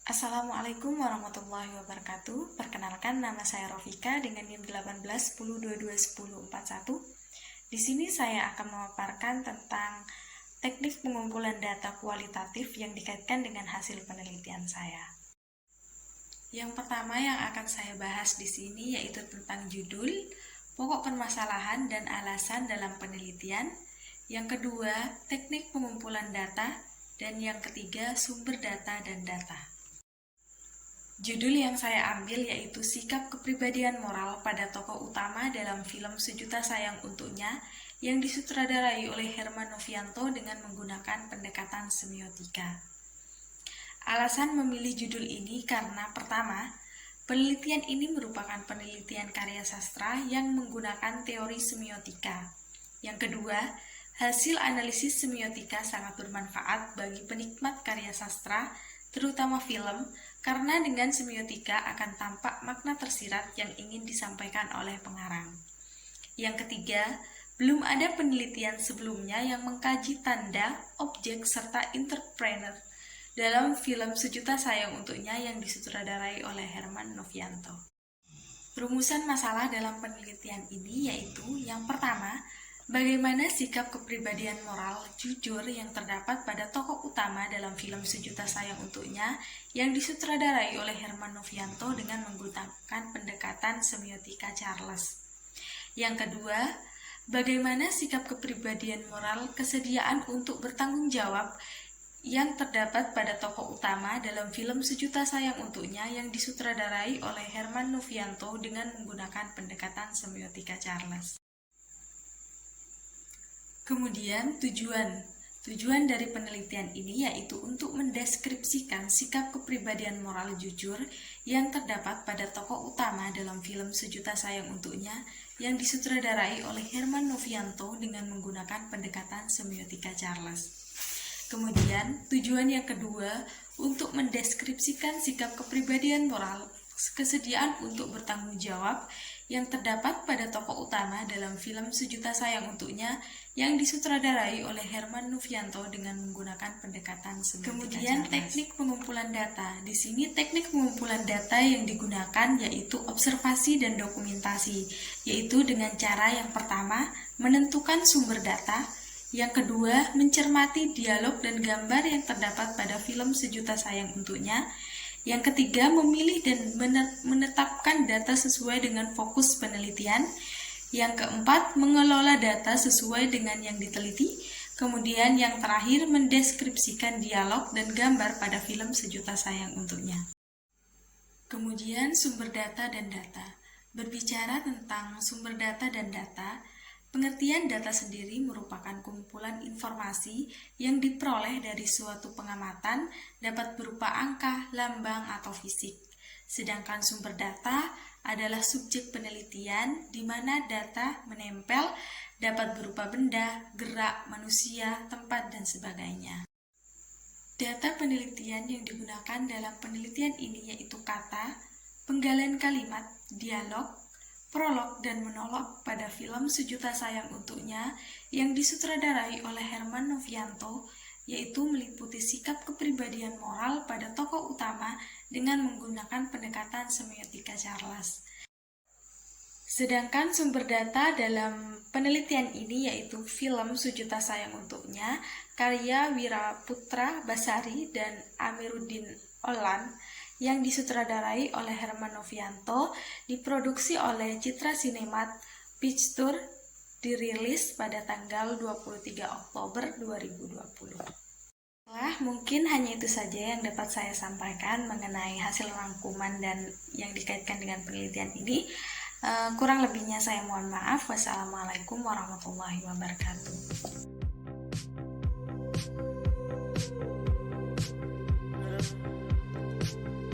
Assalamualaikum warahmatullahi wabarakatuh. Perkenalkan, nama saya Rofika dengan NIM 18 10 22 10 41. Di sini saya akan memaparkan tentang teknik pengumpulan data kualitatif yang dikaitkan dengan hasil penelitian saya. Yang pertama yang akan saya bahas di sini yaitu tentang judul, pokok permasalahan dan alasan dalam penelitian. Yang kedua, teknik pengumpulan data, dan yang ketiga, sumber data dan data. Judul yang saya ambil yaitu sikap kepribadian moral pada tokoh utama dalam film Sejuta Sayang Untuknya yang disutradarai oleh Herman Novianto dengan menggunakan pendekatan semiotika. Alasan memilih judul ini karena pertama, penelitian ini merupakan penelitian karya sastra yang menggunakan teori semiotika. Yang kedua, hasil analisis semiotika sangat bermanfaat bagi penikmat karya sastra, terutama film, karena dengan semiotika akan tampak makna tersirat yang ingin disampaikan oleh pengarang. Yang ketiga, belum ada penelitian sebelumnya yang mengkaji tanda, objek, serta entrepreneur dalam film Sejuta Sayang Untuknya yang disutradarai oleh Herman Novianto. Rumusan masalah dalam penelitian ini yaitu yang pertama, bagaimana sikap kepribadian moral jujur yang terdapat pada tokoh utama dalam film Sejuta Sayang Untuknya yang disutradarai oleh Herman Novianto dengan menggunakan pendekatan semiotika Charles. Yang kedua, bagaimana sikap kepribadian moral kesediaan untuk bertanggung jawab yang terdapat pada tokoh utama dalam film Sejuta Sayang Untuknya yang disutradarai oleh Herman Novianto dengan menggunakan pendekatan semiotika Charles. Kemudian tujuan dari penelitian ini yaitu untuk mendeskripsikan sikap kepribadian moral jujur yang terdapat pada tokoh utama dalam film Sejuta Sayang Untuknya yang disutradarai oleh Herman Novianto dengan menggunakan pendekatan semiotika Charles. Kemudian tujuan yang kedua untuk mendeskripsikan sikap kepribadian moral kesediaan untuk bertanggung jawab yang terdapat pada tokoh utama dalam film Sejuta Sayang Untuknya yang disutradarai oleh Herman Novianto dengan menggunakan pendekatan semiotika. Kemudian teknik pengumpulan data. Di sini teknik pengumpulan data yang digunakan yaitu observasi dan dokumentasi, yaitu dengan cara yang pertama menentukan sumber data, yang kedua mencermati dialog dan gambar yang terdapat pada film Sejuta Sayang Untuknya, yang ketiga, memilih dan menetapkan data sesuai dengan fokus penelitian. Yang keempat, mengelola data sesuai dengan yang diteliti. Kemudian yang terakhir, mendeskripsikan dialog dan gambar pada film Sejuta Sayang Untuknya. Kemudian sumber data dan data. Berbicara tentang sumber data dan data, pengertian data sendiri merupakan kumpulan informasi yang diperoleh dari suatu pengamatan, dapat berupa angka, lambang, atau fisik. Sedangkan sumber data adalah subjek penelitian di mana data menempel, dapat berupa benda, gerak, manusia, tempat, dan sebagainya. Data penelitian yang digunakan dalam penelitian ini yaitu kata, penggalan kalimat, dialog, prolog dan monolog pada film Sejuta Sayang Untuknya yang disutradarai oleh Herman Novianto, yaitu meliputi sikap kepribadian moral pada tokoh utama dengan menggunakan pendekatan semiotika Charles. Sedangkan sumber data dalam penelitian ini yaitu film Sejuta Sayang Untuknya karya Wiraputra Basari dan Amiruddin Olan yang disutradarai oleh Herman Novianto, diproduksi oleh Citra Sinemat Pictures, dirilis pada tanggal 23 Oktober 2020. Mungkin hanya itu saja yang dapat saya sampaikan mengenai hasil rangkuman dan yang dikaitkan dengan penelitian ini. Kurang lebihnya saya mohon maaf. Wassalamualaikum warahmatullahi wabarakatuh.